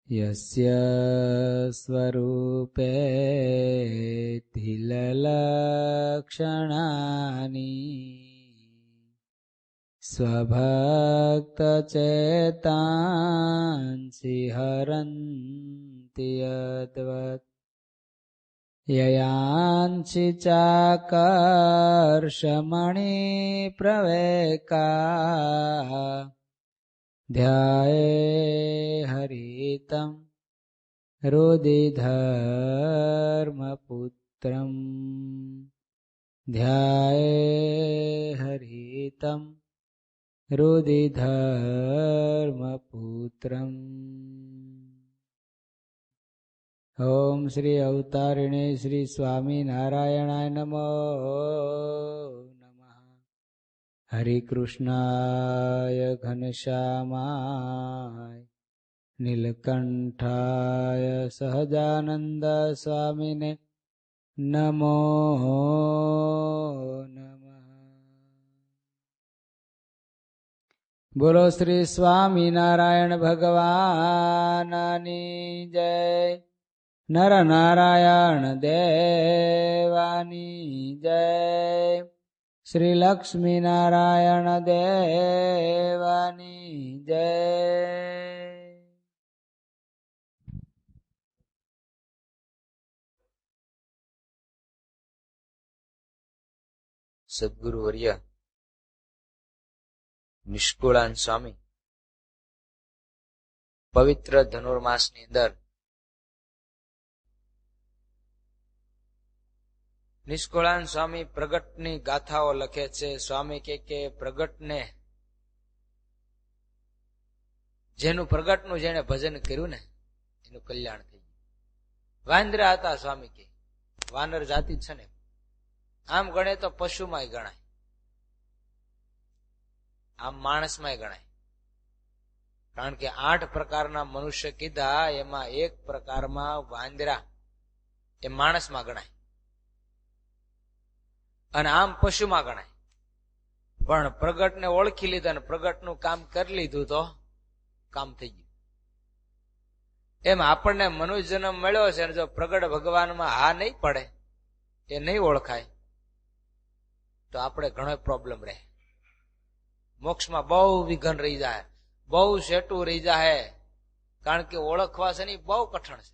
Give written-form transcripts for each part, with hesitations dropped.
યસ્ય સ્વરૂપે થિલલક્ષણાની સ્વભક્તચેતાંસી હરન્તિ યદ્વત યયાંસી ચાકર્ષમણિ પ્રવેકા ધ્યાયે હરિતમ હૃદિધર્મપુત્રમ ધ્યાયે હરિતમ હૃદિધર્મપુત્રમ. ઓમ શ્રી અવતારિણે શ્રી સ્વામિનારાયણાય નમો નમઃ. હરિકૃષ્ણાય ઘનશ્યામાય નીલકંઠાય સહજાનંદ સ્વામિને નમો નમઃ. બોલો શ્રી સ્વામિનારાયણ ભગવાનની જય. નર નારાયણ દેવાની જય. શ્રી લક્ષ્મી નારાયણ દેવાની જય. સદગુરુ વર્ય નિષ્કુળાન સ્વામી પવિત્ર ધનુર્માસની અંદર નિષ્કુળાન સ્વામી પ્રગટની ગાથાઓ લખે છે. સ્વામી કે પ્રગટને જેનું પ્રગટનું જેને ભજન કર્યું ને એનું કલ્યાણ થઈ ગયું. વાંદરા હતા સ્વામી કે વાનર જાતિ છે ને, આમ ગણે તો પશુમાંય ગણાય, આમ માણસમાંય ગણાય. કારણ કે 8 પ્રકારના મનુષ્ય કીધા, એમાં એક પ્રકારમાં વાંદરા એ માણસમાં ગણાય અને આમ પશુમાં ગણાય. પણ પ્રગટને ઓળખી લીધા ને પ્રગટનું કામ કરી લીધું તો કામ થઈ ગયું. એમ આપણને મનુષ્ય જન્મ મળ્યો છે, જો પ્રગટ ભગવાનમાં હા નહીં પડે, એ નહીં ઓળખાય, તો આપણે ઘણો પ્રોબ્લેમ રહે. મોક્ષમાં બહુ વિઘન રહી જાય, બહુ શેટું રહી જાય. કારણ કે ઓળખવા છે ને બહુ કઠણ છે,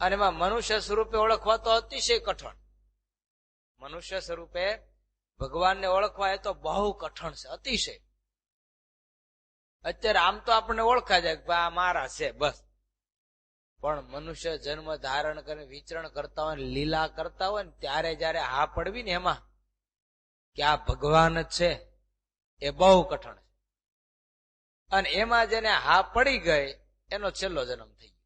અને એમાં મનુષ્ય સ્વરૂપે ઓળખવા તો અતિશય કઠણ. મનુષ્ય સ્વરૂપે ભગવાનને ઓળખવા એ તો બહુ કઠણ છે, અતિશય. અત્યારે આમ તો આપણને ઓળખા જાય કે આ મારા છે બસ, પણ મનુષ્ય જન્મ ધારણ કરીને વિચરણ કરતા હોય, લીલા કરતા હોય ને ત્યારે જયારે હા પડવી ને એમાં કે આ ભગવાન જ છે, એ બહુ કઠણ છે. અને એમાં જેને હા પડી ગઈ એનો છેલ્લો જન્મ થઈ ગયો.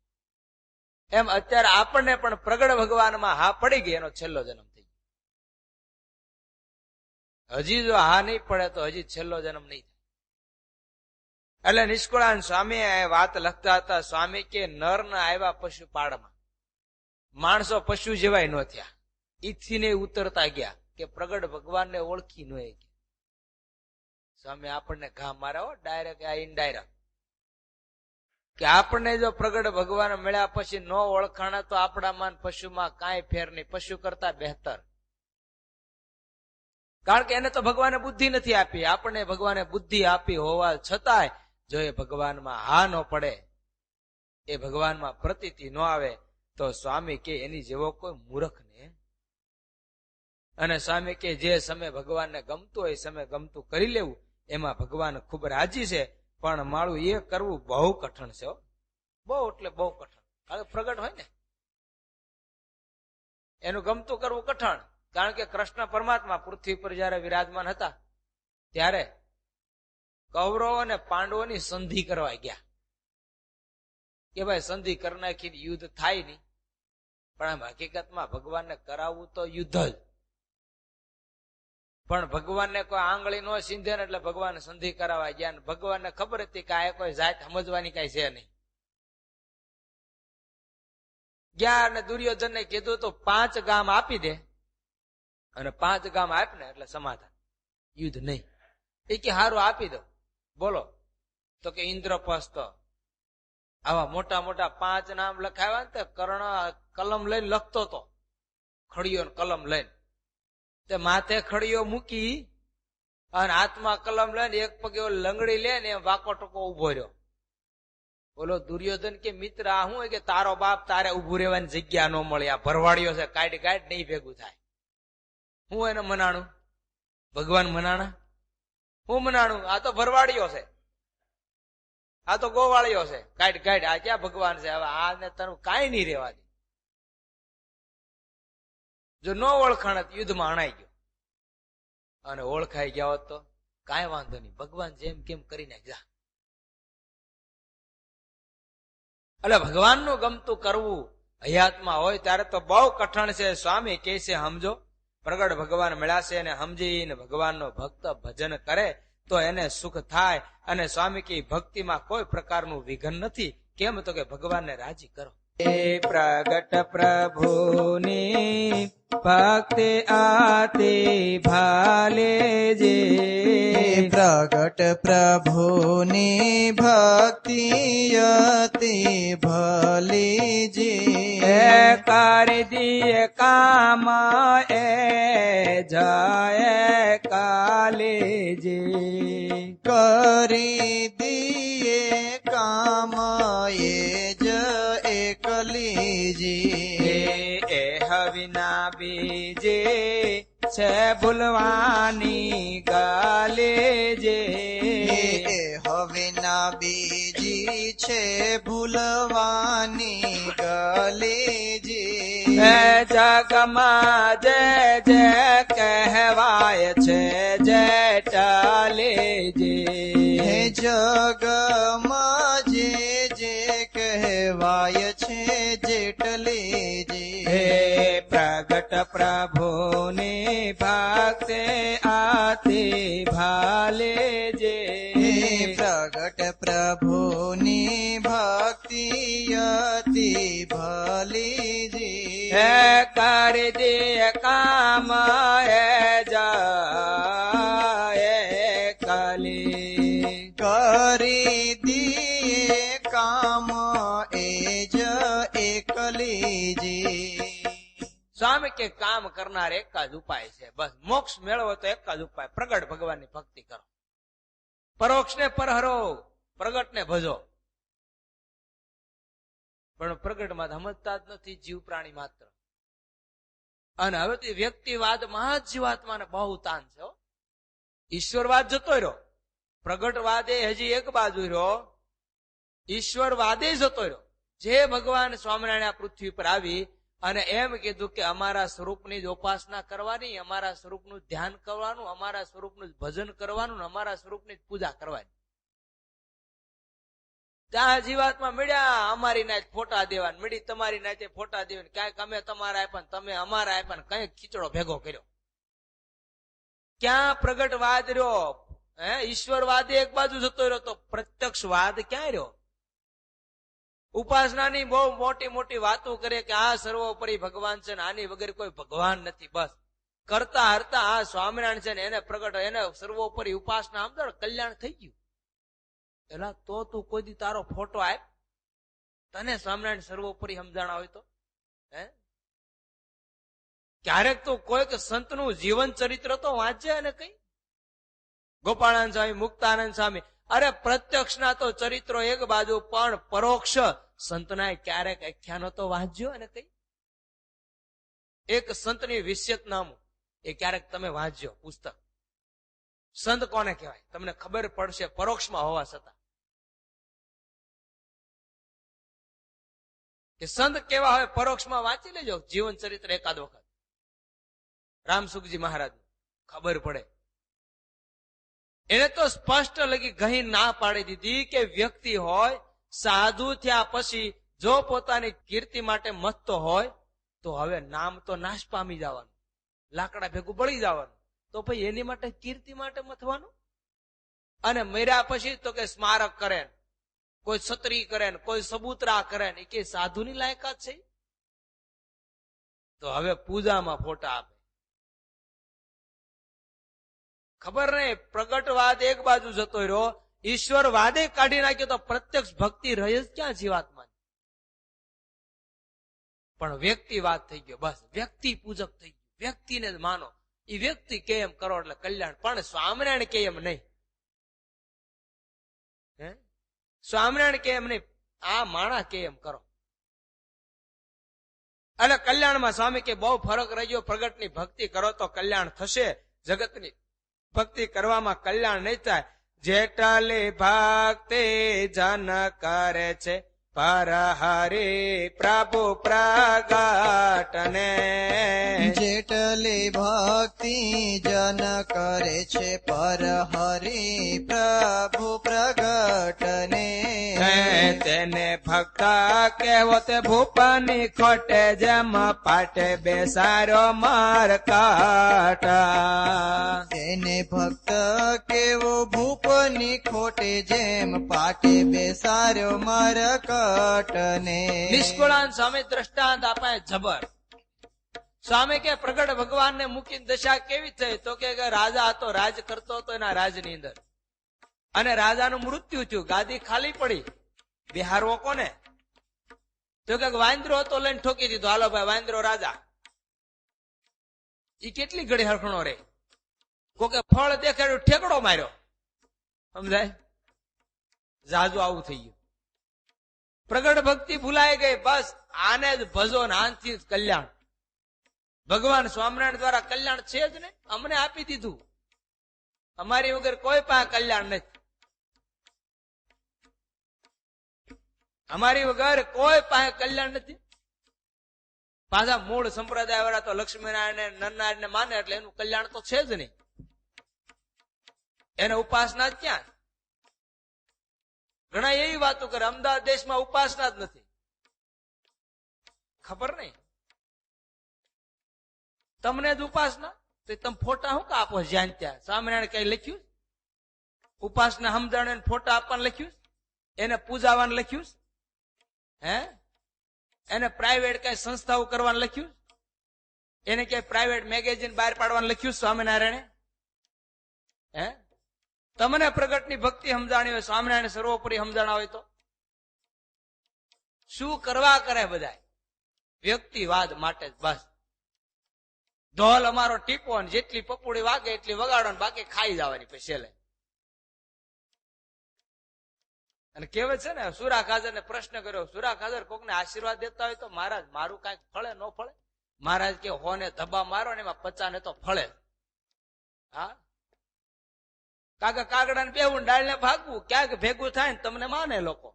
એમ અત્યારે આપણને પણ પ્રગટ ભગવાનમાં હા પડી ગઈ, એનો છેલ્લો જન્મ થઈ ગયો. હજી જો હા નહીં પડે તો હજી છેલ્લો જન્મ નહીં થાય. એટલે નિષ્કુળાન સ્વામી વાત લખતા હતા. સ્વામી કે નર ના આવ્યા પશુપાળમાં, માણસો પશુ જેવાય ન થયા. ઈથી ને ઉતરતા ગયા કે પ્રગટ ભગવાનને ઓળખી ન ગયા. સ્વામી આપણને ઘા મારા હો, ડાયરેક્ટ આ ઇનડાયરેક્ટ, કે આપણને જો પ્રગટ ભગવાન મળ્યા પછી ન ઓળખાણા તો આપણામાં પશુમાં કાંઈ ફેર નહીં, પશુ કરતા બહેતર. કારણ કે એને તો ભગવાને બુદ્ધિ નથી આપી, આપણને ભગવાને બુદ્ધિ આપી હોવા છતાંય જો એ ભગવાનમાં હા ન પડે, એ ભગવાનમાં પ્રતીતિ ન આવે, તો સ્વામી કે એની જેવો કોઈ મૂર્ખ ને. અને સ્વામી કે જે સમય ભગવાનને ગમતું હોય એ સમય ગમતું કરી લેવું, એમાં ભગવાન ખૂબ રાજી છે. પણ માળું એ કરવું બહુ કઠણ છે, બહુ એટલે બહુ કઠણ. કારણ કે પ્રગટ હોય ને એનું ગમતું કરવું કઠણ. કારણ કે કૃષ્ણ પરમાત્મા પૃથ્વી પર જયારે વિરાજમાન હતા ત્યારે કૌરવો અને પાંડવોની સંધિ કરવા ગયા કે ભાઈ સંધિ કરી નાખીને યુદ્ધ થાય નહીં. પણ આમ હકીકતમાં ભગવાનને કરાવવું તો યુદ્ધ જ. પણ ભગવાનને કોઈ આંગળી નો સીંધે ને એટલે ભગવાન સંધિ કરાવવા ગયા. ભગવાનને ખબર હતી કે આ કોઈ જાત સમજવાની કઈ છે નહીં. ગયા અને દુર્યોધનને કીધું તો 5 ગામ આપી દે, અને 5 ગામ આપ ને એટલે સમાધાન, યુદ્ધ નહીં. એ કે હારું આપી દો. બોલો તો કે ઇન્દ્રપ્રસ્થ, આવા મોટા મોટા 5 નામ લખાવ્યા ને તે કર્ણ કલમ લઈને લખતો હતો, ખડીયો કલમ લઈને. તે માથે ખડીયો મૂકી અને હાથમાં કલમ લઈને એક પગે લંગડી લે ને વાકો ટકો ઉભો રહ્યો. બોલો દુર્યોધન કે મિત્ર આ શું કે તારો બાપ તારે ઉભું રહેવાની જગ્યા ન મળે, આ ભરવાડીઓ છે, કાઢ નહીં ભેગું થાય. હું એને મનાણું? ભગવાન મનાણા? હું મનાણું? આ તો ભરવાડીઓ છે, આ તો ગોવાળીઓ છે, કાઢ આ ક્યાં ભગવાન છે? હવે આને તારું કાંઈ નહીં રહેવા દે. જો ન ઓળખાણ યુદ્ધમાં અણાઈ ગયો, અને ઓળખાઈ ગયા હોત તો કાંઈ વાંધો નહીં, ભગવાન જેમ કેમ કરી નાખ્યા. એટલે ભગવાનનું ગમતું કરવું હયાતમાં હોય ત્યારે તો બહુ કઠણ છે. સ્વામી કહે છે સમજો, પ્રગટ ભગવાન મળ્યા છે અને સમજીને ભગવાનનો ભક્ત ભજન કરે તો એને સુખ થાય. અને સ્વામી કે ભક્તિમાં કોઈ પ્રકારનું વિઘન નથી. કેમ તો કે ભગવાનને રાજી કરો. એ પ્રગટ પ્રભુની ભક્તિ આતે ભાલે જે, પ્રગટ પ્રભુની ભક્તિ અતિ ભલી જે, એ કરી દિયે કામ એ જાય કાલે જે, કરી દિયે કામ એ જ એકલીજી. એ વિના બીજે છે ભૂલવાની ગાલે જે, હવે ના બીજી છે ભૂલવાની ગલીજી. એ જગમાં જે જે કહેવાય છે જે ટાલે જે, જગમાં જે જે કહેવાય છે જેટલીજી. હે પ્રગટ પ્રભુની ભક્તિ આતે ભાલે જે, પ્રગટ પ્રભુની ભક્તિ અતિ ભલીજી. હે કરી દે કામ એ જાય કલી, કરી દિયે કામ એ જ એકલીજી. સ્વામી કે કામ કરનાર એક જ ઉપાય છે, બસ મોક્ષ મેળવો તો એક જ ઉપાય, પ્રગટ ભગવાનની ભક્તિ કરો. પરોક્ષ ને પરહરો, પ્રગટ ને ભજો. પણ પ્રગટમાં સમજતા જ નથી જીવ પ્રાણી માત્ર. અને હવે તો વ્યક્તિવાદમાં જ જીવાત્માને બહુ તાન છે. ઈશ્વરવાદ જતો રહ્યો, પ્રગટવાદ એ હજી એક બાજુ રહ્યો, ઈશ્વરવાદે જતો રહ્યો. જે ભગવાન સ્વામિનારાયણ પૃથ્વી પર આવી અને એમ કીધું કે અમારા સ્વરૂપની જ ઉપાસના કરવાની, અમારા સ્વરૂપનું ધ્યાન કરવાનું, અમારા સ્વરૂપનું જ ભજન કરવાનું, અમારા સ્વરૂપની જ પૂજા કરવાની. ત્યાં જીવાતમાં મળ્યા અમારી નાચ ફોટા દેવા, મળી તમારી નાચે ફોટા દેવા, ક્યાંક અમે તમારા આપ્યા તમે અમારા આપ્યા, કઈક ખીચડો ભેગો કર્યો. ક્યાં પ્રગટવાદ રહ્યો? ઈશ્વરવાદ એક બાજુ જતો રહ્યો તો પ્રત્યક્ષવાદ ક્યાં રહ્યો? ઉપાસનાની બહુ મોટી મોટી વાતો કરે કે આ સર્વોપરી ભગવાન છે ને આની વગર કોઈ ભગવાન નથી. બસ કરતા હરતા આ સ્વામિનારાયણ છે ને એને પ્રગટ, એને સર્વોપરી ઉપાસના આમ કલ્યાણ થઈ ગયું. એલા તો તું કોઈ દી તારો ફોટો આપ, તને સ્વામિનારાયણ સર્વોપરી સમજાણા હોય તો. ક્યારેક તો કોઈક સંતનું જીવન ચરિત્ર તો વાંચે અને કઈ. ગોપાળાનંદ સ્વામી, મુક્તાનંદ સ્વામી, અરે પ્રત્યક્ષના તો ચરિત્રો એક બાજુ, પણ પરોક્ષ સંતના ક્યારેક આખ્યાનો તો વાંચજો અને કઈ. એક સંતની વિશેષનામું એ ક્યારેક તમે વાંચજો પુસ્તક. સંત કોને કહેવાય તમને ખબર પડશે પરોક્ષમાં હોવા છતાં. કે સંત કેવા હોય પરોક્ષમાં વાંચી લેજો જીવન ચરિત્ર એકાદ વખત. રામસુખજી મહારાજ ખબર પડે. એને તો સ્પષ્ટ લગી ગહી ના પાડી દીધી કે વ્યક્તિ હોય સાધુ થયા પછી જો પોતાની કીર્તિ માટે મથતો હોય તો હવે નામ તો નાશ પામી જવાનું, લાકડા ભેગું બળી જવાનું. તો ભાઈ એની માટે કીર્તિ માટે મથવાનું? અને મર્યા પછી તો કે સ્મારક કરે, કોઈ છત્રી કરે, કોઈ સબૂતરા કરે, એ કે સાધુની લાયકાત છે? તો હવે પૂજામાં ફોટા આપે. ખબર નહીં પ્રગટવાદ એક બાજુ જતો રહ્યો, ઈશ્વર વાદે કાઢી નાખ્યો તો પ્રત્યક્ષ ભક્તિ રહે જ ક્યાં જીવાત્મા? પણ વ્યક્તિવાદ થઈ ગયો, બસ વ્યક્તિ પૂજક થઈ ગયો, વ્યક્તિને જ માનો, એ વ્યક્તિ કે એમ કરો એટલે કલ્યાણ. પણ સ્વામિનારાયણ કે એમ નહીં, સ્વામિનારાયણ કે એમ નહીં, આ માણા કે એમ કરો એટલે કલ્યાણમાં સ્વામી કે બહુ ફરક રહી ગયો. પ્રગટની ભક્તિ કરો તો કલ્યાણ થશે, જગતની ભક્તિ કરવામાં કલ્યાણ નહીં થાય. જેટલી ભક્તિ જન કરે છે પર હરિ પ્રભુ પ્રગટને, જેટલી ભક્તિ જન કરે છે પર હરિ પ્રભુ પ્રગટને, તેને ભક્ત કેવો તે ભૂપની ખોટે જેમ પાટે બેસારો મરકટ. તેને ભક્ત કેવો ભૂપની ખોટે જેમ પાટે બેસાર્યો મરકટને. નિષ્કુળાન સ્વામી દ્રષ્ટાંત આપાય જબર. સ્વામી કે પ્રગટ ભગવાનને મૂકીને દશા કેવી થઈ? તો કે રાજા હતો, રાજ કરતો હતો એના રાજની અંદર, અને રાજાનું મૃત્યુ થયું, ગાદી ખાલી પડી, બિહારવો કોને? તો કે વાંદરો હતો, લઈને ઠોકી દીધો, હાલો ભાઈ વાંદરો રાજા. ઈ કેટલી ઘડી હરખણો રે? કોકે ફળ દેખાડ્યું, ઠેકડો માર્યો, સમજાય? જાજુ આવું થઈ ગયું. પ્રગટ ભક્તિ ભૂલાઈ ગઈ, બસ આને જ ભજો ને આનથી જ કલ્યાણ. ભગવાન સ્વામિનારાયણ દ્વારા કલ્યાણ છે જ ને, અમને આપી દીધું, અમારી વગર કોઈ પાસે કલ્યાણ નથી. અમારી વગર કોઈ પાસે કલ્યાણ નથી. પાછા મૂળ સંપ્રદાય વાળા તો લક્ષ્મીનારાયણ ને નરનારાયણ ને માને એટલે એનું કલ્યાણ તો છે જ નહીં, એને ઉપાસના જ ક્યાં? ઘણા એવી વાતો કરે અમદાવાદ દેશમાં ઉપાસના જ નથી, ખબર નહીં તમને જ ઉપાસના? તો તમે ફોટા શું આપો જ્યાં ત્યાં? સ્વામિનારાયણ કઈ લખ્યું? ઉપાસના સમજાણ ફોટા આપવાનું લખ્યું? એને પૂજાવાનું લખ્યું? હે? એને પ્રાઇવેટ કઈ સંસ્થાઓ કરવાનું લખ્યું? એને કઈ પ્રાઇવેટ મેગેઝિન બહાર પાડવાનું લખ્યું સ્વામિનારાયણે? હે? તમને પ્રગટની ભક્તિ સમજાણી હોય, સ્વામિનારાયણ સર્વોપરી સમજાણા હોય તો શું કરવા કરે? બધા વ્યક્તિવાદ માટે જ બસ. ઢોલ અમારો ટીપો, જેટલી પપુડી વાગે એટલી વગાડો, બાકી ખાઈ જવાની પછી. અને કહેવત છે ને, સુરા ખાજર ને પ્રશ્ન કર્યો, સુરા ખાજર કોકને આશીર્વાદ દેતા હોય તો મહારાજ મારું કઈક ફળે ન ફળે? મહારાજ કે હોને ધબ્બા મારો ને એમાં 50 ને તો ફળે. હા, કાકા કાગડા ને બેવું, ડાળ ને ભાગવું, ક્યાંક ભેગું થાય ને તમને માને લોકો.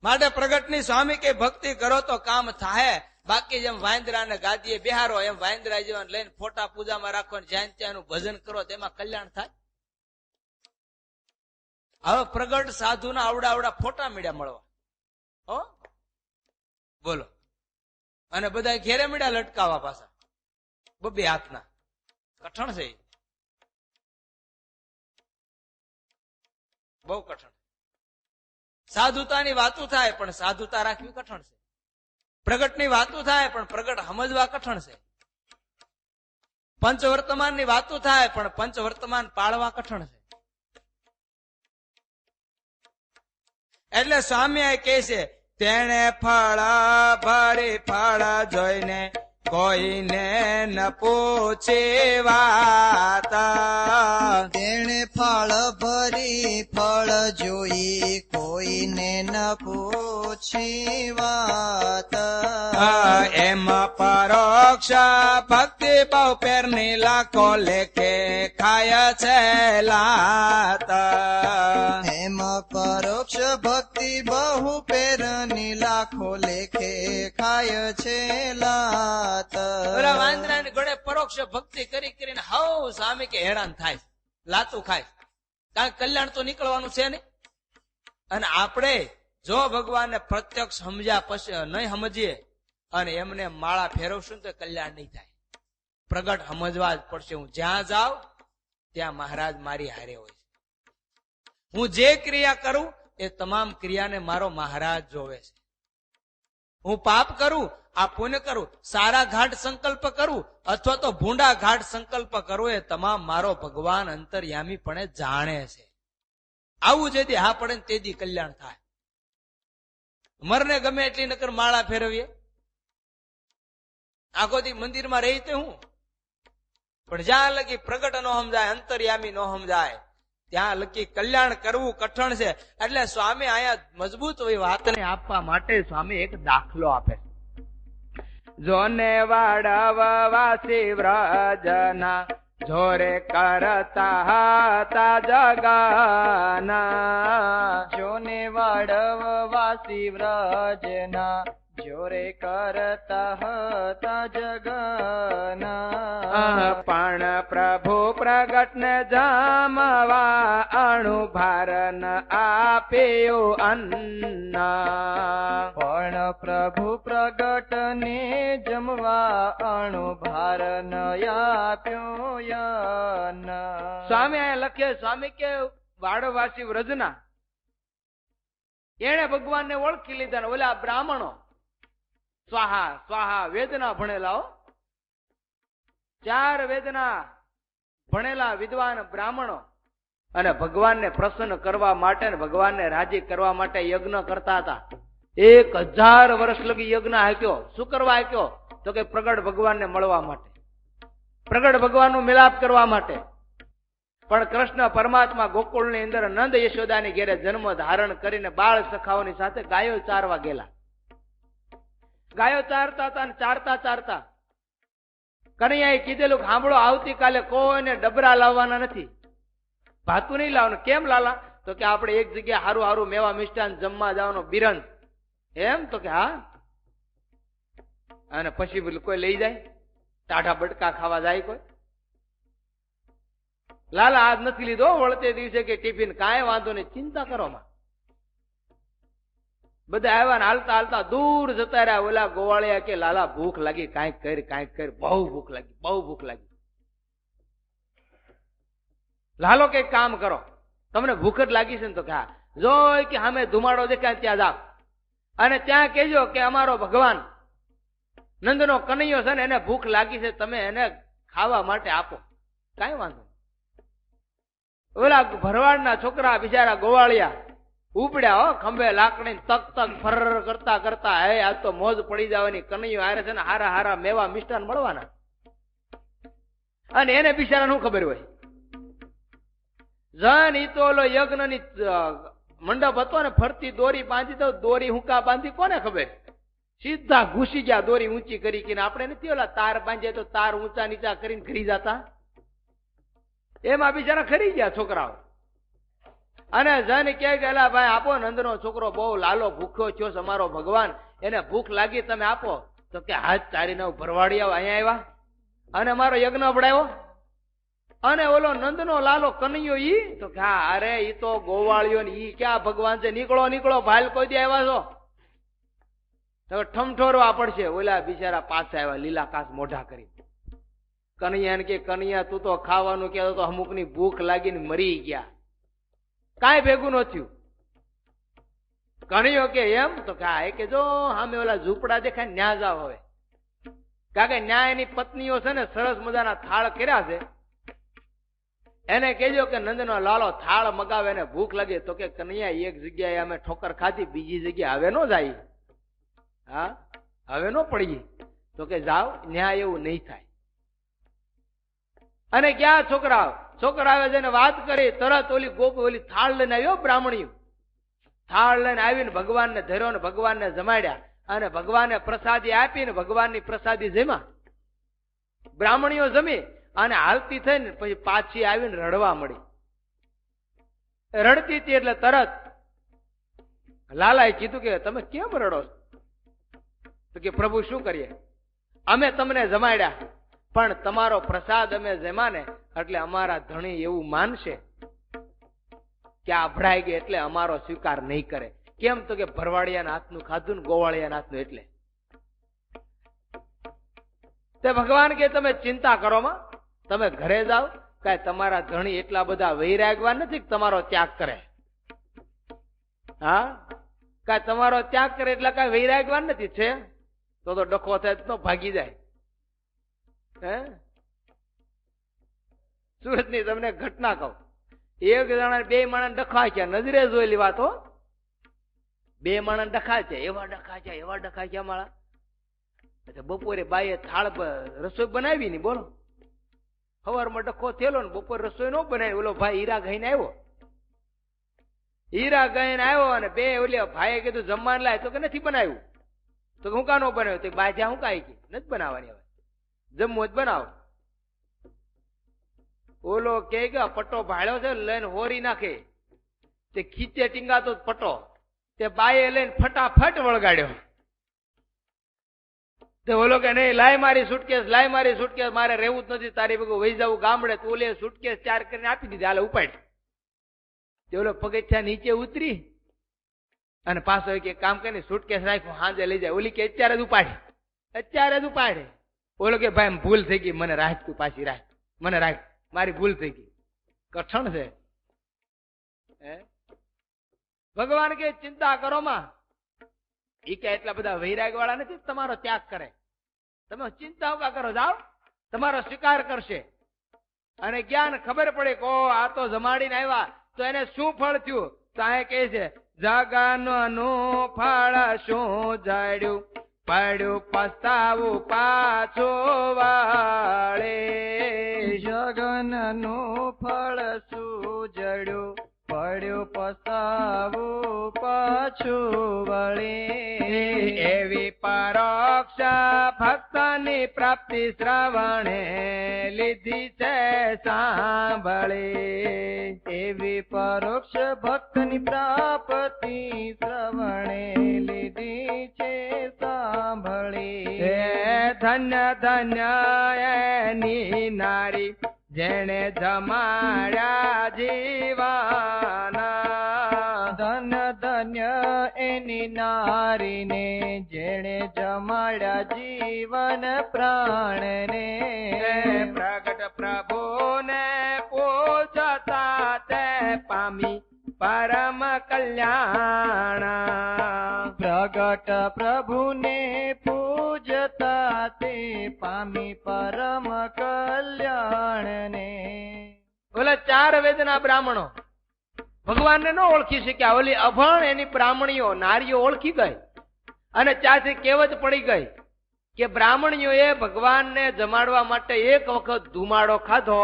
માટે પ્રગટની સ્વામી કે ભક્તિ કરો તો કામ થાય. બાકી જેમ વાંદરા ને ગાદીએ બેહારો, એમ વાંદરા જેવા લઈને ફોટા પૂજામાં રાખો, જ્યાં ત્યાંનું ભજન કરો, તેમાં કલ્યાણ થાય? હવે પ્રગટ સાધુના આવડા આવડા ફોટા મીડ્યા મળવા, હો બોલો, અને બધા ઘેરે મીડ્યા લટકાવા પાછા, બબે હાથના. કઠણ છે, બહુ કઠણ. સાધુતાની વાતો થાય પણ સાધુતા રાખવી કઠણ છે. પ્રગટની વાતો થાય પણ પ્રગટ સમજવા કઠણ છે. પંચવર્તમાનની વાતો થાય પણ પંચવર્તમાન પાળવા કઠણ છે. એટલે સ્વામી કહે છે, તેને ફળ ભરી ફળ જોઈને કોઈને ન પૂછે વાત. તેણે ફળ ભરી ફળ જોઈ કોઈને ન પૂછી વાત. એમ પરોક્ષ ભક્તિ બહુ પેરની લાખો લેખે ખાય છે લાત. એમ પરોક્ષ ભક્તિ બહુ પેરની લાખો લેખે ખાય છે લાત. વાંદરા ને ઘોડે પરોક્ષ ભક્તિ કરી કરીને હાવ સ્વામી કે હેરાન થાય, લાતું ખાય, કારણ કલ્યાણ તો નીકળવાનું છે ને. અને આપણે જો ભગવાનને પ્રત્યક્ષ સમજ્યા પછી નહીં સમજીએ અને એમને માળા ફેરવશું તો કલ્યાણ નહીં થાય. પ્રગટ સમજવા જ પડશે. હું જ્યાં જાઉં ત્યાં મહારાજ મારી હારે હોય છે. હું જે ક્રિયા કરું એ તમામ ક્રિયાને મારો મહારાજ જોવે છે. હું પાપ કરું, આ પુણ્ય કરવું, સારા ઘાટ સંકલ્પ કરવું અથવા તો ભૂંડા ઘાટ સંકલ્પ કરવો એ તમામ મારો ભગવાન અંતર્યામી પણ જાણે છે. આવું જે દી હા પડે ને તે દી કલ્યાણ થાય. મરને ગમે એટલી નકર માળા ફેરવીએ, આખો દી મંદિરમાં રહી તે હું, પણ જ્યાં લગી પ્રગટ નો સમજાય, અંતર્યામી નો સમજાય, ત્યાં લગી કલ્યાણ કરવું કઠણ છે. એટલે સ્વામી અહીંયા મજબૂત હોય વાતને આપવા માટે સ્વામી એક દાખલો આપે. જોને વાડવાસી વ્રજના જોરે કરતા હતા જગાના. જોને વાડવાસી વ્રજના જોરે કરતા હતા જગના. પણ પ્રભુ પ્રગટ ને જમવા અણુભારન આપ્યું અન્ન. પણ પ્રભુ પ્રગટ ને જમવા અણુભાર ન આપ્યું. સ્વામી આ લખે, સ્વામી કે વાડવાસી વ્રજના એને ભગવાનને ઓળખી લીધા ને ઓલા બ્રાહ્મણો સ્વાહા સ્વાહા વેદના ભણેલા, 4 વેદના ભણેલા વિદ્વાન બ્રાહ્મણો અને ભગવાનને પ્રસન્ન કરવા માટે ને ભગવાનને રાજી કરવા માટે યજ્ઞ કરતા હતા. 1000 વર્ષ લગી યજ્ઞ હાક્યો. શું કરવા હાક્યો? તો કે પ્રગટ ભગવાનને મળવા માટે, પ્રગટ ભગવાનનું મિલાપ કરવા માટે. પણ કૃષ્ણ પરમાત્મા ગોકુળની અંદર નંદ યશોદાની ઘેરે જન્મ ધારણ કરીને બાળ સખાઓની સાથે ગાયો ચારવા ગયેલા. ગાયો ચારતા હતા, ચારતા ચારતા કનૈયાએ કીધેલું સાંભળો, આવતીકાલે કોઈને ડબરા લાવવાના નથી, ભાતું નહીં લાવવાનું. કેમ લાલા? તો કે આપણે એક જગ્યાએ હારું હારું મેવા મિષ્ટાન જમવા જવાનો બિરંજ. એમ? તો કે હા. અને પછી કોઈ લઈ જાય, ટાઢા બટકા ખાવા જાય કોઈ? લાલા આજ નથી લીધો, વળતે દિવસે કે ટિફિન. કાંઈ વાંધો નહીં, ચિંતા કરો માં. બધા આવ્યા ને હાલતા હાલતા દૂર જતા રહ્યા. ઓલા ગોવાળિયા કે લાલા ભૂખ લાગી, કાંઈક કર કાંઈક કર, બહુ ભૂખ લાગી, બહુ ભૂખ લાગી. લાલો કઈક કામ કરો, તમને ભૂખ જ લાગી છે ને? તો કે હા. જોઈ કે સામે ધુમાડો દેખાય ત્યાં જાવ અને ત્યાં કહેજો કે અમારો ભગવાન નંદનો કનૈયો છે ને એને ભૂખ લાગી છે, તમે એને ખાવા માટે આપો. કાંઈ વાંધો. ઓલા ભરવાડના છોકરા બિચારા ગોવાળિયા ઉપડ્યા હો, ખંભે લાકડી તક તક ફર કરતા કરતા, હે આજ તો મોજ પડી જવાની, કનૈયો હારે છે ને હારા હારા મેવા મિષ્ટાન મળવાના. અને એને બિચારા શું ખબર હોય? જન ઈ તો ઓલો યજ્ઞની મંડપ હતો ને, ફરતી દોરી બાંધી તો દોરી હુંકા બાંધી કોને ખબર? સીધા ઘૂસી ગયા દોરી ઊંચી કરી કે. આપણે નથી ઓલા તાર બાંધીએ તો તાર ઊંચા નીચા કરીને ખરી જતા, એમાં બિચારા ખરી ગયા છોકરાઓ. અને જન કે ગયેલા ભાઈ આપો, નંદનો છોકરો બહુ લાલો ભૂખ્યો થયો છે, અમારો ભગવાન એને ભૂખ લાગી, તમે આપો. તો કે હાથ ચારીને ભરવાડિયા અહીંયા આવ્યા અને અમારો યજ્ઞ અબડાયો. અને ઓલો નંદનો લાલો કનૈયો ઈ તો કે હા, અરે ઈ તો ગોવાળિયો ને ઈ ક્યાં ભગવાન છે, નીકળો નીકળો, ભાલ કોઈ દી આવ્યા છો તો ઠમઠોરવા પડશે. ઓલા બિચારા પાછા આવ્યા લીલા કાચ મોઢા કરી. કનૈયા કે કનૈયા તું તો ખાવાનું કહેતો તો અમુક ની ભૂખ લાગીને મરી ગયા, કાંઈ ભેગું ન થયું. કનૈયો કે એમ? તો કે હા. કે જો સામે ઓલા ઝૂંપડા દેખાય ન્યા જાવ હવે, કારણ કે ન્યા એની પત્નીઓ છે ને સરસ મજાના થાળ કર્યા છે, એને કહેજો કે નંદનો લાલો થાળ મગાવે ને ભૂખ લાગે. તો કે કનૈયા એક જગ્યાએ અમે ઠોકર ખાધી, બીજી જગ્યાએ હવે નો જાય. હા, હવે નો પડી. તો કે જાઓ, ન્યા એવું નહીં થાય. અને ક્યાં છોકરા આવે છે ને વાત કરી, તરત ઓલી ગોપ ઓલી થાળ લઈને આવ્યો બ્રાહ્મણીઓ. થાળ લઈને આવીને ભગવાનને ધર્યો ને ભગવાનને જમાડ્યા અને ભગવાનને પ્રસાદી આપીને ભગવાનની પ્રસાદી જમ્યા. બ્રાહ્મણીઓ જમી અને હાલતી થઈને પછી પાછી આવીને રડવા મળી. રડતી હતી એટલે તરત લાલાએ કીધું કે તમે કેમ રડો? તો કે પ્રભુ શું કરીએ, અમે તમને જમાડ્યા પણ તમારો પ્રસાદ અમે જમાને એટલે અમારા ધણી એવું માનશે કે આ ભરાઈ ગઈ એટલે અમારો સ્વીકાર નહીં કરે. કેમ? તો કે ભરવાડિયાના હાથનું ખાધું ને ગોવાળિયાના હાથનું. એટલે તે ભગવાન કે તમે ચિંતા કરો માં, તમે ઘરે જાઓ, કાંઈ તમારા ધણી એટલા બધા વૈરાગવાન નથી કે તમારો ત્યાગ કરે. હા, કાંઈ તમારો ત્યાગ કરે એટલે કાંઈ વૈરાગવાન નથી છે. તો ડખો થાય તો ભાગી જાય. હે સુરત ની તમને ઘટના કહું. એક જણા બે માણસ ડખા છે, નજરે જોયેલી વાત હો. બે માણસ ડખા છે, એવા ડખા છે મારા. બપોરે બાઈએ થાળ રસોઈ બનાવી ની બોલો. સવારમાં ડખો થયેલો ને બપોર રસોઈ નો બનાવી. ઓલો ભાઈ હીરા ગઈને આવ્યો. હીરા ગઈને આવ્યો અને બે ઓલે ભાઈએ કીધું જમવાનું લાય, તો કે નથી બનાવ્યું. તો હું કા નો બનાવ્યું? તો બાજા હું કાંઈ કે નથી બનાવવાની, હવે જમવું જ બનાવો. ઓલો કે પટ્ટો ભાળ્યો છે લઈને હોરી નાખે. તે ખીચે ટીંગાતો પટ્ટો તે બાએ લઈને ફટાફટ વળગાડ્યો. તે ઓલો કે નહીં, લાય મારી સુટકેસ, મારે રહેવું જ નથી તારી ભેગું, વહી જવું ગામડે. તો ઓલે સુટકેસ ચાર કરીને આપી દીધી, હાલે ઉપાડી. તે ઓલો પગથિયા નીચે ઉતરી અને પાછો કે કામ કરીને સુટકેસ રાખ્યું, હાંજે લઈ જાય. ઓલી કે અત્યારે જ ઉપાડે. ઓલો કે ભાઈ ભૂલ થઈ ગઈ, મને રાખ, તું પાછી રાખ, મને રાખ, મારી ભૂલ થઈ ગઈ. કઠણ છે. ભગવાન કે ચિંતા કરો માં. એ કે એટલા બધા વૈરાગ વાળા નથી, તમારો ત્યાગ કરે. તમે ચિંતા ઉકા કરો, જાઓ, તમારો સ્વીકાર કરશે. અને જ્ઞાન ખબર પડે કે આ તો જમાડીને આવ્યા, તો એને શું ફળ થયું? તો આ કહે છે જગનનું ફળ શું જડ્યું, પડ્યું પસ્તાવું પાછો વાળે. જગનનું ફળ શું જડ્યું, પડ્યું પસ્તાવું પાછું વળે. એવી પરોક્ષ ભક્તની પ્રાપ્તિ શ્રવણે લીધી છે સાંભળે. એવી પરોક્ષ ભક્તની પ્રાપ્તિ શ્રવણે લીધી છે સાંભળી. ધન્ય ધન્ય એની નારી જેણે જમાડ્યા જીવાના. ધન્ય ધન્ય એની નારીને જેણે જમાડ્યા જીવન પ્રાણને. પ્રગટ પ્રભુને પૂજતા તે પામી પરમ કલ્યાણ. પ્રગટ પ્રભુને પૂજતા તે પામી પરમ કલ્યાણને. ઓલા 4 વેદના બ્રાહ્મણો ભગવાનને ન ઓળખી શક્યા. ઓલી અભણ એની બ્રાહ્મણીઓ નારીઓ ઓળખી ગઈ અને ત્યાંથી કહેવત પડી ગઈ કે બ્રાહ્મણીઓએ ભગવાનને જમાડવા માટે એક વખત ધુમાડો ખાધો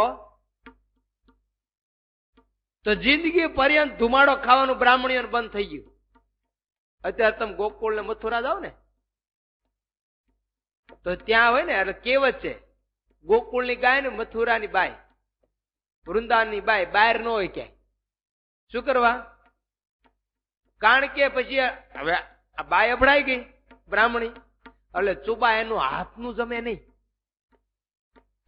તો જિંદગી પર્યંત ધુમાડો ખાવાનું બ્રાહ્મણીઓને બંધ થઈ ગયું. અત્યારે તમે ગોકુળ ને મથુરા જાઓ ને તો ત્યાં હોય ને એટલે કહેવત છે, ગોકુળની ગાય ને મથુરાની બાય, વૃંદાવનની બાય બહાર ન હોય ક્યાંય. શું કરવા? કારણ કે પછી હવે આ બાય અભડાઈ ગઈ બ્રાહ્મણી, એટલે ચુબા એનું હાથનું જમે નહીં.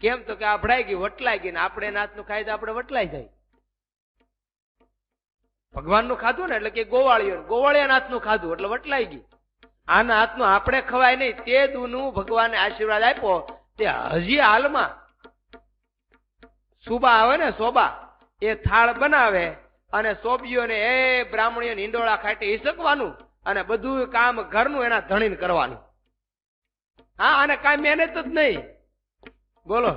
કેમ? તો કે અભડાઈ ગઈ, વટલાઈ ગઈ, ને આપણે એના હાથનું ખાઈ તો આપણે વટલાઈ જાય. ભગવાનનું ખાધું ને એટલે કે ગોવાળિયાના હાથનું ખાધું એટલે વટલાઈ ગઈ. આના હાથનું આપણે ખવાય નહીં. તે દુનું ભગવાને આશીર્વાદ આપ્યો. તે હજી હાલમાં સુબા આવે ને, સોબા, એ થાળ બનાવે અને સોબીઓને એ બ્રાહ્મણીઓને હિંડોળા ખાટી હિસકવાનું અને બધું કામ ઘરનું એના ધણીને કરવાનું. હા, અને કાંઈ મહેનત જ નહીં. બોલો,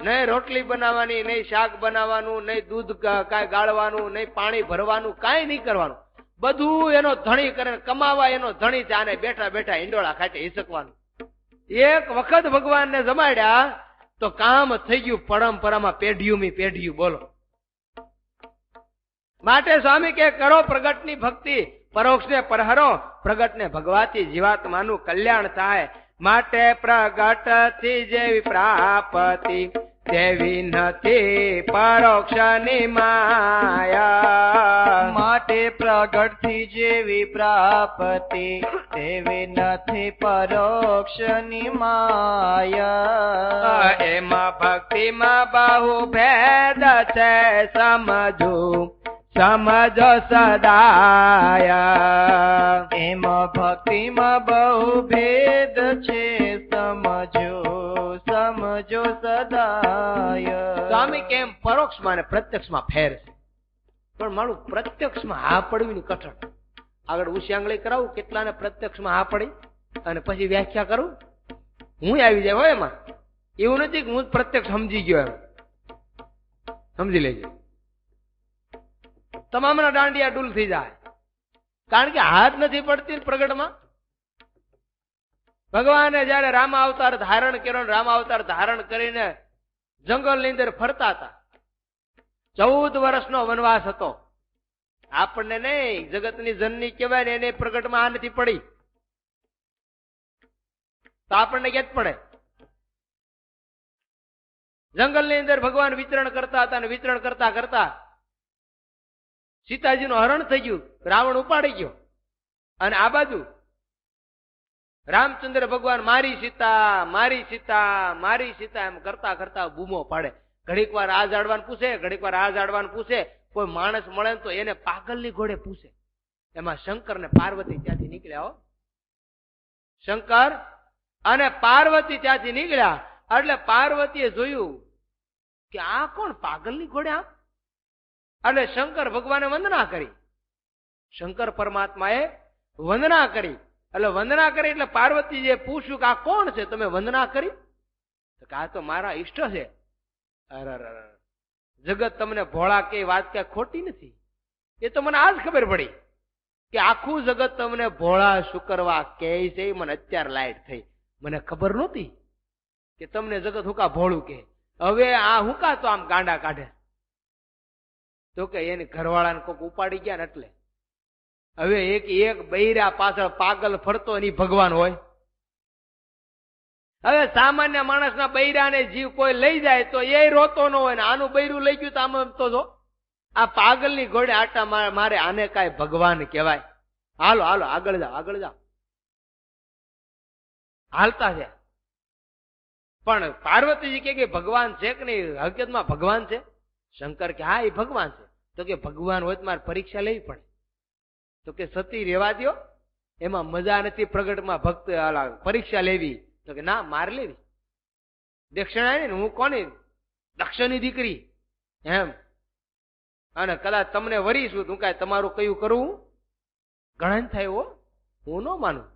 નહીં રોટલી બનાવવાની, નહીં શાક બનાવવાનું, નહીં દૂધ કાંઈ ગાળવાનું, નહીં પાણી ભરવાનું, કાંઈ નહીં કરવાનું. બધું એનો ધણી કરે, કમાવા એનો ધણી છે. આને બેઠા બેઠા હિંડોળા ખાટે હિસકવાનું. એક વખત ભગવાનને જમાડ્યા તો કામ થઈ ગયું પરંપરામાં પેઢીયું. બોલો, માટે સ્વામી કે કરો પ્રગટની ભક્તિ, પરોક્ષને પરહરો, પ્રગટને ભગવાથી જીવાત્માનું કલ્યાણ થાય. માટે પ્રગટથી જેવી પ્રાપ્તિ તેવી નથી પરોક્ષની માયા. માટે પ્રગટથી જેવી પ્રાપ્તિ તેવી નથી પરોક્ષની માયા. એમાં ભક્તિમાં બહુ ભેદ છે, સમજો સદાયા. એમાં ભક્તિમાં બહુ ભેદ છે, સમજો સદાય. સ્વામી કેમ પરોક્ષમાં અને પ્રત્યક્ષમાં ફેર છે, પણ મારું પ્રત્યક્ષમાં હા પડવી ની કઠણ. આગળ ઉશિયાંગળી કરાવું કેટલાને પ્રત્યક્ષમાં હા પડી, અને પછી વ્યાખ્યા કરું, હું આવી જાય હોય એમાં. એવું નથી કે હું પ્રત્યક્ષ સમજી ગયો એમ. સમજી લેજો, તમામના દાંડિયા ડૂલ થઈ જાય, કારણ કે હાથ નથી પડતી પ્રગટમાં. ભગવાને જયારે રામ અવતાર ધારણ કર્યો, રામ અવતાર ધારણ કરીને જંગલની અંદર ફરતા હતા. 14 વર્ષનો વનવાસ હતો. આપણને નહીં, જગતની જનની કહેવાય ને એને પ્રગટમાં આ નથી પડી તો આપણને ક્યાં જ પડે. જંગલની અંદર ભગવાન વિચરણ કરતા હતા, અને વિચરણ કરતા કરતા સીતાજીનું હરણ થઈ ગયું, રાવણ ઉપાડી ગયો. અને આ બાજુ રામચંદ્ર ભગવાન મારી સીતા, મારી સીતા, મારી સીતા એમ કરતા કરતા બૂમો પાડે. ઘડીક વાર આ ઝાડવાને પૂછે, ઘડીક વાર આ ઝાડવાને પૂછે. કોઈ માણસ મળે તો એને પાગલની ઘોડે પૂછે. એમાં શંકર ને પાર્વતી ત્યાંથી નીકળ્યા. હો, શંકર અને પાર્વતી ત્યાંથી નીકળ્યા. એટલે પાર્વતીએ જોયું કે આ કોણ પાગલની ઘોડે આમ. એટલે શંકર ભગવાને વંદના કરી, શંકર પરમાત્માએ વંદના કરી. એટલે વંદના કરી એટલે પાર્વતીજીએ પૂછ્યું કે આ કોણ છે, તમે વંદના કરી? તો કે આ તો મારા ઈષ્ટ છે. અરે જગત તમને ભોળા કે વાત ક્યાં ખોટી નથી. એ તો મને આજ ખબર પડી કે આખું જગત તમને ભોળા શુકરવા કે છે. મને અત્યારે લાઈટ થઈ, મને ખબર નહોતી કે તમને જગત હુકા ભોળું કે. હવે આ હુકા તો આમ ગાંડા કાઢે. તો કે એની ઘરવાળાને કોક ઉપાડી ગયા ને એટલે. હવે એક બૈરા પાછળ પાગલ ફરતો એની ભગવાન હોય. હવે સામાન્ય માણસના બૈરાને જીવ કોઈ લઈ જાય તો એ રોતો ન હોય, ને આનું બૈરું લઈ ગયું તો આમ તો જો આ પાગલની ઘોડે આટા મારે, આને કાંઈ ભગવાન કહેવાય? હાલો હાલો આગળ જાઓ, આગળ જાઓ. હાલતા છે. પણ પાર્વતીજી કે ભગવાન છે કે નહીં? હકીકતમાં ભગવાન છે. શંકર કે હા એ ભગવાન છે. તો કે ભગવાન હોય તો મારે પરીક્ષા લેવી પડે. તો કે સતી રેવા દો, એમાં મજા નથી પ્રગટમાં ભક્ત પરીક્ષા લેવી. તો કે ના, માર લેવી. દક્ષિણા ને હું કોની? દક્ષની દીકરી એમ. અને કદાચ તમને વરીશું તું કાંઈ તમારું કયું કરવું ગણન થાય. હો, હું ન માનું.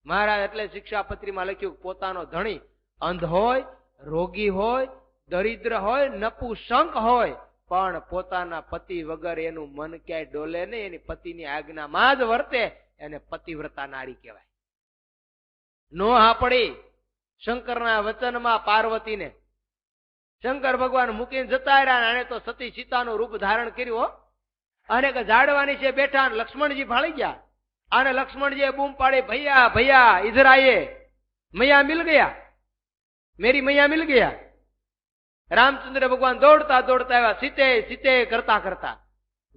મહારાજ એટલે શિક્ષાપત્રીમાં લખ્યું પોતાનો ધણી અંધ હોય, રોગી હોય, દરિદ્ર હોય, નપુસંક હોય, પણ પોતાના પતિ વગર એનું મન ક્યાંય ડોલે નહીં, એની પતિની આજ્ઞામાં જ વર્તે, એને પતિવ્રતા નારી કહેવાય. નો હા પડી શંકરના વચનમાં પાર્વતીને. શંકર ભગવાન મૂકીને જતા રહ્યા. અને તો સતી સીતાનું રૂપ ધારણ કર્યું. અને ઝાડવાની છે બેઠા, લક્ષ્મણજી ભાળી ગયા. અને લક્ષ્મણજીએ બૂમ પાડી, ભૈયા ભૈયા ઇધર આયે, મૈયા મિલ ગયા, મેરી મૈયા મિલ ગયા. રામચંદ્ર ભગવાન દોડતા દોડતા આવ્યા, સીતે સીતે કરતા કરતા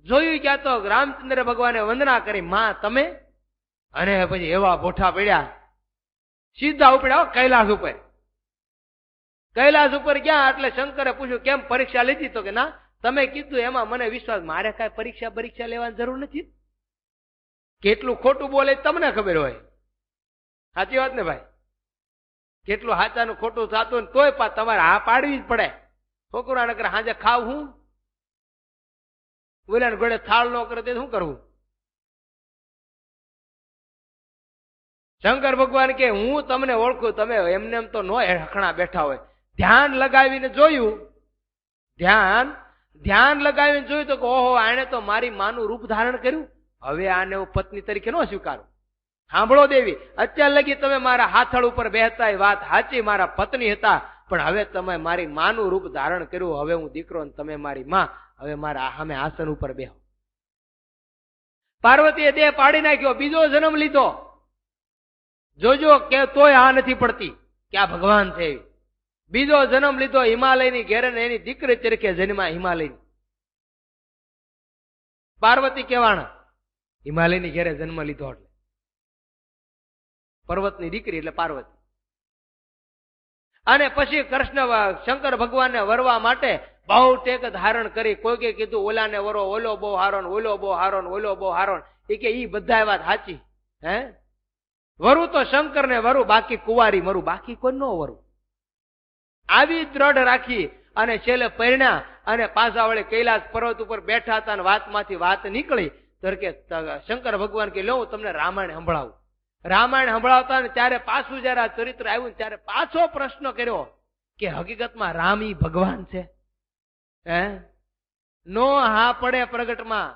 જોયું ક્યાં તો રામચંદ્ર ભગવાને વંદના કરી, માં તમે? અને પછી એવા બોઠા પડ્યા, સીધા ઉપડ્યા કૈલાસ ઉપર. કૈલાસ ઉપર ગયા એટલે શંકરે પૂછ્યું કેમ પરીક્ષા લીધી? તો કે ના, તમે કીધું એમાં મને વિશ્વાસ, મારે કાંઈ પરીક્ષા લેવાની જરૂર નથી. કેટલું ખોટું બોલે તમને ખબર હોય. સાચી વાત ને ભાઈ? કેટલું સાચાનું ખોટું થતું તોય તમારે હા પાડવી જ પડે. છોકરા નકર હાજે ખાવ હું બોલ્યા ઘોડે થાળ ન કરે તે શું કરવું? શંકર ભગવાન કે હું તમને ઓળખું, તમે એમને એમ તો નો હખણા બેઠા હોય. ધ્યાન લગાવીને જોયું, ધ્યાન લગાવીને જોયું તો ઓહો, આને તો મારી માનું રૂપ ધારણ કર્યું. હવે આને હું પત્ની તરીકે ન સ્વીકારું. સાંભળો દેવી, અત્યાર લગી તમે મારા હાથળ ઉપર બેહતા વાત સાચી, મારા પત્ની હતા, પણ હવે તમે મારી માનું રૂપ ધારણ કર્યું. હવે હું દીકરો ને તમે મારી માં, હવે મારા સામે આસન ઉપર બેહો. પાર્વતીએ દેહ પાડી નાખ્યો, બીજો જન્મ લીધો. જોજો કે તોય આ નથી પડતી કે આ ભગવાન છે. બીજો જન્મ લીધો હિમાલયની ઘેરે, એની દીકરી તરીકે જન્મા. હિમાલયની પાર્વતી કેવાણા હિમાલયની ઘેરે જન્મ લીધો એટલે પર્વતની દીકરી એટલે પાર્વતી. અને પછી કૃષ્ણ શંકર ભગવાનને વરવા માટે બહુ ટેક ધારણ કરી. કોઈકે કીધું ઓલાને વરો, ઓલો બહુ હારો, ઓલો બહુ હારો, ઓલો બહુ હારો. એ કે ઈ બધા વાત સાચી. હે વરું તો શંકર ને વરું, બાકી કુંવારી મરું, બાકી કોઈ ન વરું. આવી દ્રઢ રાખી અને છેલ્લે પરણ્યા. અને પાછા વળે કૈલાસ પર્વત ઉપર બેઠા હતા અને વાતમાંથી વાત નીકળી તો કે શંકર ભગવાન કે લો તમને રામાયણ સંભળાવું. રામાયણ સંભળાવતા ને ત્યારે પાછું જયારે આ ચરિત્ર આવ્યું ત્યારે પાછો પ્રશ્ન કર્યો કે હકીકતમાં રામ ઈ ભગવાન છે? હે નો હા પડે પ્રગટમાં.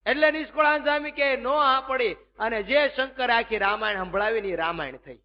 એટલે નિષ્કળાન સ્વામી કે નો હા પડી અને જે શંકર આખી રામાયણ સંભળાવી ની રામાયણ થઈ.